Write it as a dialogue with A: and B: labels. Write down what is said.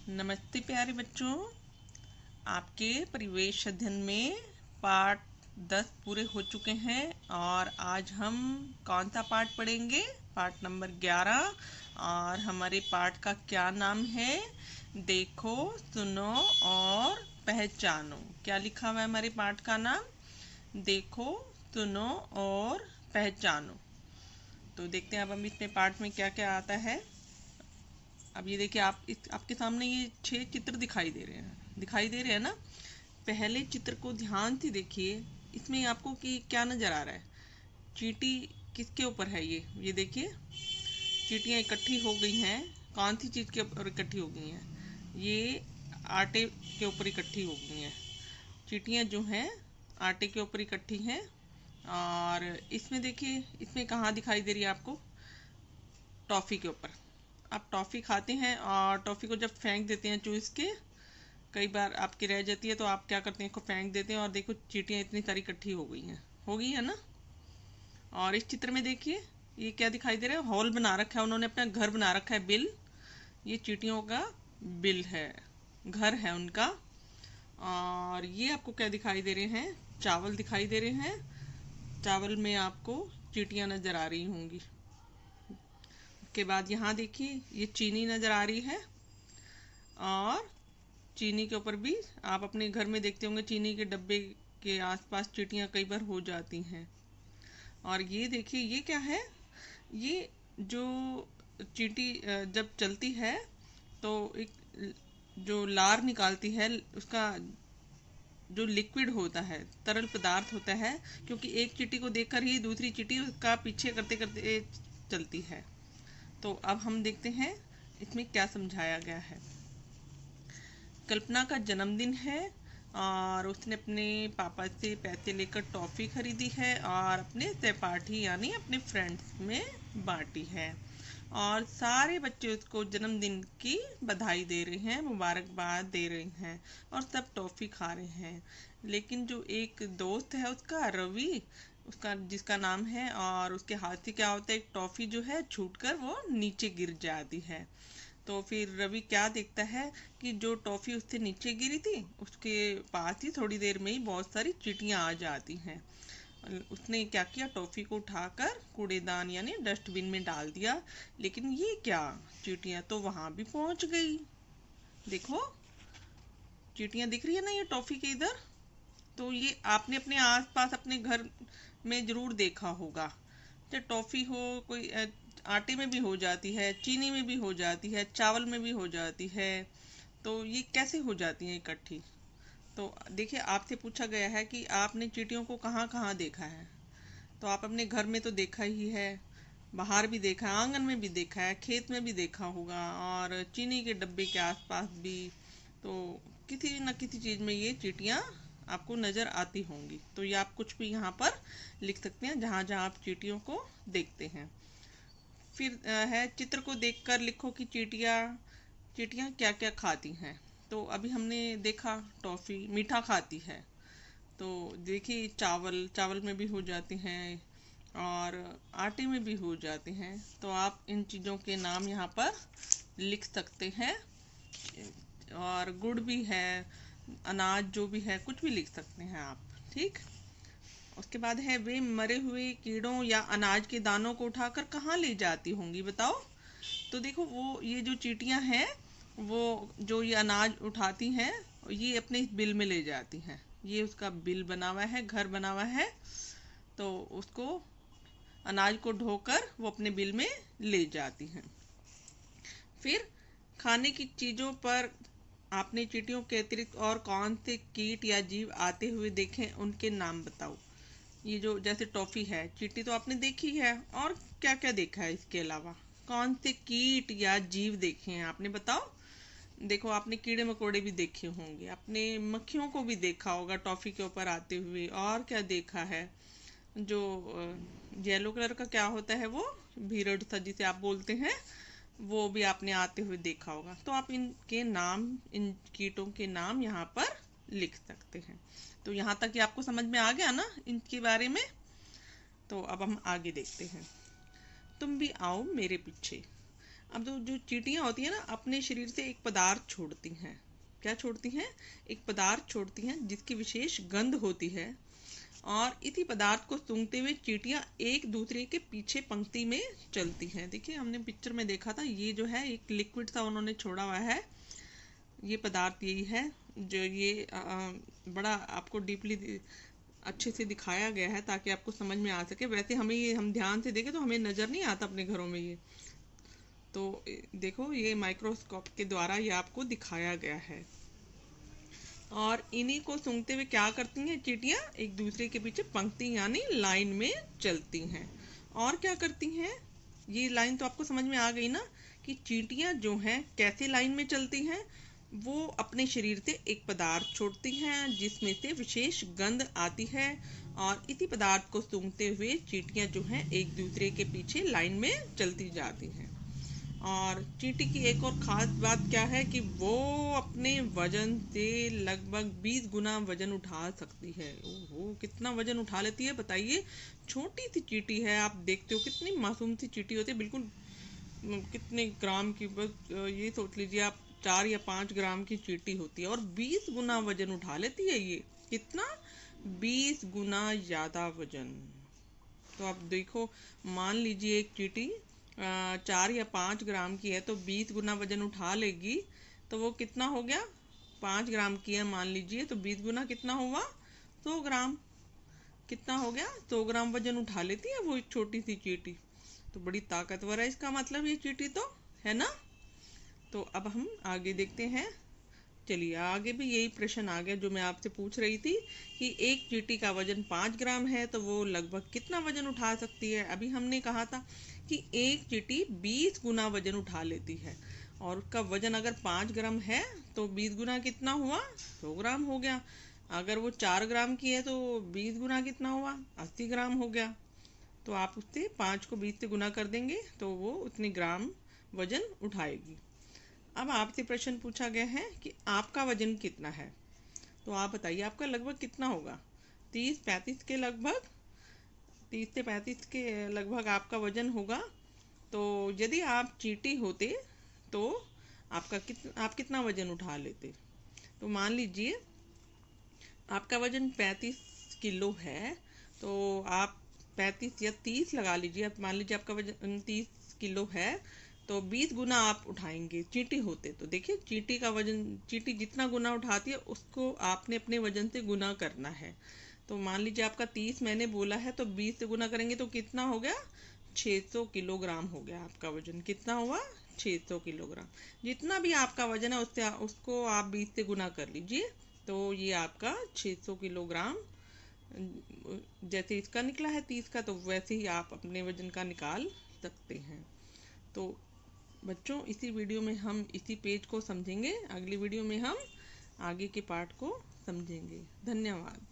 A: नमस्ते प्यारे बच्चों। आपके परिवेश अध्ययन में पाठ 10 पूरे हो चुके हैं और आज हम कौन सा पाठ पढ़ेंगे? पाठ नंबर 11। और हमारे पाठ का क्या नाम है? देखो, सुनो और पहचानो। क्या लिखा हुआ है हमारे पाठ का नाम? देखो, सुनो और पहचानो। तो देखते हैं अब हम इसमें पाठ में क्या क्या आता है। अब ये देखिए, आपके सामने ये 6 चित्र दिखाई दे रहे हैं ना। पहले चित्र को ध्यान से देखिए। इसमें आपको कि क्या नज़र आ रहा है? चींटी किसके ऊपर है? ये देखिए, चींटियाँ इकट्ठी हो गई हैं। कौन सी चीज़ के ऊपर इकट्ठी हो गई हैं? ये आटे के ऊपर इकट्ठी हो गई हैं। चींटियाँ जो हैं आटे के ऊपर इकट्ठी हैं। और इसमें देखिए, इसमें कहाँ दिखाई दे रही है आपको? टॉफ़ी के ऊपर। आप टॉफ़ी खाते हैं और टॉफ़ी को जब फेंक देते हैं चूस के, कई बार आपकी रह जाती है तो आप क्या करते हैं, इसको फेंक देते हैं और देखो चींटियाँ इतनी सारी इकट्ठी हो गई है ना। और इस चित्र में देखिए, ये क्या दिखाई दे रहा है? हॉल बना रखा है, उन्होंने अपना घर बना रखा है। बिल, ये चींटियों का बिल है, घर है उनका। और ये आपको क्या दिखाई दे रहे हैं? चावल दिखाई दे रहे हैं। चावल में आपको चींटियाँ नज़र आ रही होंगी। उसके बाद यहाँ देखिए, ये चीनी नज़र आ रही है। और चीनी के ऊपर भी आप अपने घर में देखते होंगे, चीनी के डब्बे के आसपास चींटियाँ कई बार हो जाती हैं। और ये देखिए, ये क्या है? ये जो चींटी जब चलती है तो एक जो लार निकालती है, उसका जो लिक्विड होता है, तरल पदार्थ होता है, क्योंकि एक चींटी को देखकर ही दूसरी चींटी उसका पीछे करते करते चलती है। तो अब हम देखते हैं इसमें क्या समझाया गया है। कल्पना का जन्मदिन है और उसने अपने पापा से पैसे लेकर टॉफ़ी खरीदी है और अपने सहपाठी यानी अपने फ्रेंड्स में बांटी है। और सारे बच्चे उसको जन्मदिन की बधाई दे रहे हैं, मुबारकबाद दे रहे हैं और सब टॉफ़ी खा रहे हैं। लेकिन जो एक दोस्त है उसका, रवि, उसका जिसका नाम है, और उसके हाथ से क्या होता है, एक टॉफ़ी जो है छूटकर वो नीचे गिर जाती है। तो फिर रवि क्या देखता है कि जो टॉफ़ी उससे नीचे गिरी थी, उसके पास ही थोड़ी देर में ही बहुत सारी चींटियाँ आ जाती हैं। उसने क्या किया, टॉफ़ी को उठाकर कूड़ेदान यानी डस्टबिन में डाल दिया। लेकिन ये क्या, चींटियाँ तो वहाँ भी पहुँच गई। देखो, चींटियाँ दिख रही है ना ये टॉफ़ी के इधर। तो ये आपने अपने आसपास अपने घर में ज़रूर देखा होगा। चाहे टॉफ़ी हो, कोई आटे में भी हो जाती है, चीनी में भी हो जाती है, चावल में भी हो जाती है। तो ये कैसे हो जाती हैं इकट्ठी? तो देखिए, आपसे पूछा गया है कि आपने चींटियों को कहाँ कहाँ देखा है। तो आप अपने घर में तो देखा ही है, बाहर भी देखा है, आंगन में भी देखा है, खेत में भी देखा होगा, और चीनी के डब्बे के आसपास भी। तो किसी न किसी चीज़ में ये चींटियाँ आपको नज़र आती होंगी। तो ये आप कुछ भी यहाँ पर लिख सकते हैं जहाँ जहाँ आप चींटियों को देखते हैं। फिर है, चित्र को देखकर लिखो कि चींटियाँ चींटियाँ क्या क्या खाती हैं। तो अभी हमने देखा टॉफ़ी मीठा खाती है। तो देखिए, चावल में भी हो जाते हैं और आटे में भी हो जाते हैं। तो आप इन चीज़ों के नाम यहाँ पर लिख सकते हैं। और गुड़ भी है, अनाज जो भी है, कुछ भी लिख सकते हैं आप। ठीक। उसके बाद है, वे मरे हुए कीड़ों या अनाज के दानों को उठाकर कहाँ ले जाती होंगी, बताओ। तो देखो, वो ये जो चींटियाँ हैं, वो जो ये अनाज उठाती हैं, ये अपने इस बिल में ले जाती हैं। ये उसका बिल बना हुआ है, घर बना हुआ है। तो उसको, अनाज को ढोकर वो अपने बिल में ले जाती हैं। फिर खाने की चीज़ों पर आपने चींटियों के अतिरिक्त और कौन से कीट या जीव आते हुए देखे, उनके नाम बताओ। ये जो जैसे टॉफ़ी है, चींटी तो आपने देखी है, और क्या क्या देखा है इसके अलावा? कौन से कीट या जीव देखे हैं आपने, बताओ। देखो, आपने कीड़े मकोड़े भी देखे होंगे, आपने मक्खियों को भी देखा होगा टॉफ़ी के ऊपर आते हुए। और क्या देखा है? जो येलो कलर का क्या होता है, वो भीरड़ सा जिसे आप बोलते हैं, वो भी आपने आते हुए देखा होगा। तो आप इनके नाम, इन कीटों के नाम यहाँ पर लिख सकते हैं। तो यहाँ तक कि आपको समझ में आ गया ना इनके बारे में। तो अब हम आगे देखते हैं। तुम भी आओ मेरे पीछे। अब जो चींटियाँ होती हैं ना, अपने शरीर से एक पदार्थ छोड़ती हैं। क्या छोड़ती हैं? एक पदार्थ छोड़ती हैं जिसकी विशेष गंध होती है, और इसी पदार्थ को सूंघते हुए चींटियाँ एक दूसरे के पीछे पंक्ति में चलती हैं। देखिए, हमने पिक्चर में देखा था, ये जो है एक लिक्विड सा उन्होंने छोड़ा हुआ है, ये पदार्थ यही है जो ये बड़ा आपको डीपली अच्छे से दिखाया गया है ताकि आपको समझ में आ सके। वैसे हमें ये, हम ध्यान से देखें तो हमें नज़र नहीं आता अपने घरों में ये, तो देखो ये माइक्रोस्कोप के द्वारा ये आपको दिखाया गया है। और इन्हीं को सूंघते हुए क्या करती हैं चींटियाँ? एक दूसरे के पीछे पंक्ति यानी लाइन में चलती हैं। और क्या करती हैं? ये लाइन तो आपको समझ में आ गई ना कि चींटियाँ जो हैं कैसे लाइन में चलती हैं। वो अपने शरीर से एक पदार्थ छोड़ती हैं जिसमें से विशेष गंध आती है, और इसी पदार्थ को सूंघते हुए चींटियाँ जो हैं एक दूसरे के पीछे लाइन में चलती जाती हैं। और चींटी की एक और ख़ास बात क्या है कि वो अपने वजन से लगभग 20 गुना वजन उठा सकती है। ओहो, कितना वजन उठा लेती है बताइए। छोटी सी चींटी है, आप देखते हो कितनी मासूम सी चींटी होती है, बिल्कुल कितने ग्राम की, बस ये सोच लीजिए आप 4 या 5 ग्राम की चींटी होती है, और 20 गुना वजन उठा लेती है। ये कितना? 20 गुना ज़्यादा वजन। तो आप देखो, मान लीजिए एक चींटी 4 या 5 ग्राम की है, तो 20 गुना वजन उठा लेगी, तो वो कितना हो गया? 5 ग्राम की है मान लीजिए, तो 20 गुना कितना हुआ? 100 ग्राम। कितना हो गया? 100 ग्राम वजन उठा लेती है वो एक छोटी सी चींटी। तो बड़ी ताकतवर है इसका मतलब ये चींटी, तो है ना। तो अब हम आगे देखते हैं। चलिए, आगे भी यही प्रश्न आ गया जो मैं आपसे पूछ रही थी कि एक चींटी का वजन 5 ग्राम है, तो वो लगभग कितना वजन उठा सकती है। अभी हमने कहा था कि एक चींटी 20 गुना वजन उठा लेती है, और उसका वजन अगर 5 ग्राम है तो 20 गुना कितना हुआ? 100 ग्राम हो गया। अगर वो 4 ग्राम की है तो 20 गुना कितना हुआ? 80 ग्राम हो गया। तो आप उससे 5 को 20 से गुना कर देंगे तो वो उतने ग्राम वजन उठाएगी। अब आपसे प्रश्न पूछा गया है कि आपका वजन कितना है, तो आप बताइए आपका लगभग कितना होगा? 30-35 के लगभग, 30 से 35 के लगभग आपका वजन होगा। तो यदि आप चींटी होते तो आप कितना वजन उठा लेते? तो मान लीजिए आपका वजन 35 किलो है, तो आप 35 या 30 लगा लीजिए। आप मान लीजिए आपका वजन 30 किलो है, तो 20 गुना आप उठाएंगे चींटी होते। तो देखिए, चींटी का वजन, चींटी जितना गुना उठाती है उसको आपने अपने वजन से गुना करना है। तो मान लीजिए आपका 30 मैंने बोला है, तो 20 से गुना करेंगे तो कितना हो गया? 600 किलोग्राम हो गया आपका वजन। कितना हुआ? 600 किलोग्राम। जितना भी आपका वजन है उससे उसको आप 20 से गुना कर लीजिए, तो ये आपका 600 किलोग्राम जैसे इसका निकला है 30 का, तो वैसे ही आप अपने वजन का निकाल सकते हैं। तो बच्चों, इसी वीडियो में हम इसी पेज को समझेंगे। अगली वीडियो में हम आगे के पार्ट को समझेंगे। धन्यवाद।